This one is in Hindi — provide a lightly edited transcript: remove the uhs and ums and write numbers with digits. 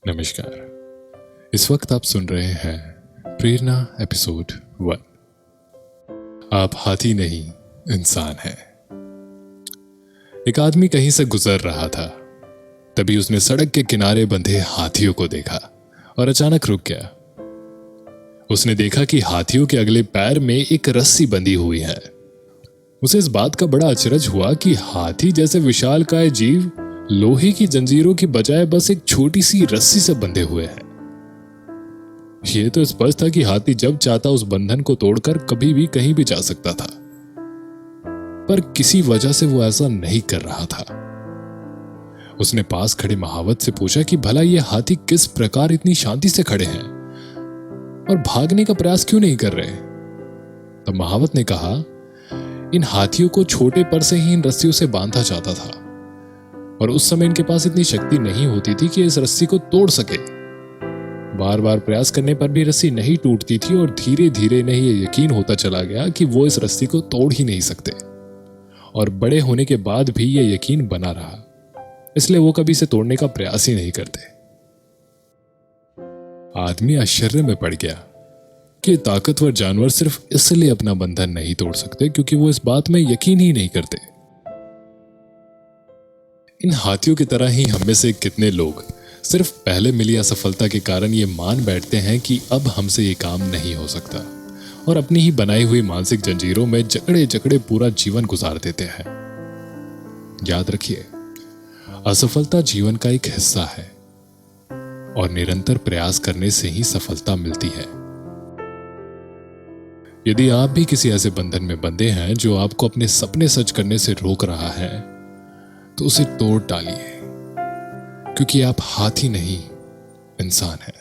नमस्कार। इस वक्त आप सुन रहे हैं प्रेरणा एपिसोड 1। आप हाथी नहीं इंसान हैं। एक आदमी कहीं से गुजर रहा था, तभी उसने सड़क के किनारे बंधे हाथियों को देखा और अचानक रुक गया। उसने देखा कि हाथियों के अगले पैर में एक रस्सी बंधी हुई है। उसे इस बात का बड़ा अचरज हुआ कि हाथी जैसे विशालकाय जीव लोहे की जंजीरों की बजाय बस एक छोटी सी रस्सी से बंधे हुए हैं। यह तो स्पष्ट था कि हाथी जब चाहता उस बंधन को तोड़कर कभी भी कहीं भी जा सकता था, पर किसी वजह से वो ऐसा नहीं कर रहा था। उसने पास खड़े महावत से पूछा कि भला ये हाथी किस प्रकार इतनी शांति से खड़े हैं और भागने का प्रयास क्यों नहीं कर रहे। तब महावत ने कहा, इन हाथियों को छोटे पर से ही इन रस्सियों से बांधा जाता था और उस समय इनके पास इतनी शक्ति नहीं होती थी कि इस रस्सी को तोड़ सके। बार बार प्रयास करने पर भी रस्सी नहीं टूटती थी और धीरे धीरे इन्हें यह यकीन होता चला गया कि वो इस रस्सी को तोड़ ही नहीं सकते, और बड़े होने के बाद भी यह यकीन बना रहा, इसलिए वो कभी इसे तोड़ने का प्रयास ही नहीं करते। आदमी आश्चर्य में पड़ गया कि ताकतवर जानवर सिर्फ इसलिए अपना बंधन नहीं तोड़ सकते क्योंकि वो इस बात में यकीन ही नहीं करते। इन हाथियों की तरह ही हम में से कितने लोग सिर्फ पहले मिली असफलता के कारण ये मान बैठते हैं कि अब हमसे ये काम नहीं हो सकता, और अपनी ही बनाई हुई मानसिक जंजीरों में जकड़े जकड़े पूरा जीवन गुजार देते हैं। याद रखिए, असफलता जीवन का एक हिस्सा है और निरंतर प्रयास करने से ही सफलता मिलती है। यदि आप भी किसी ऐसे बंधन में बंधे हैं जो आपको अपने सपने सच करने से रोक रहा है, तो उसे तोड़ डालिए, क्योंकि आप हाथी नहीं इंसान हैं।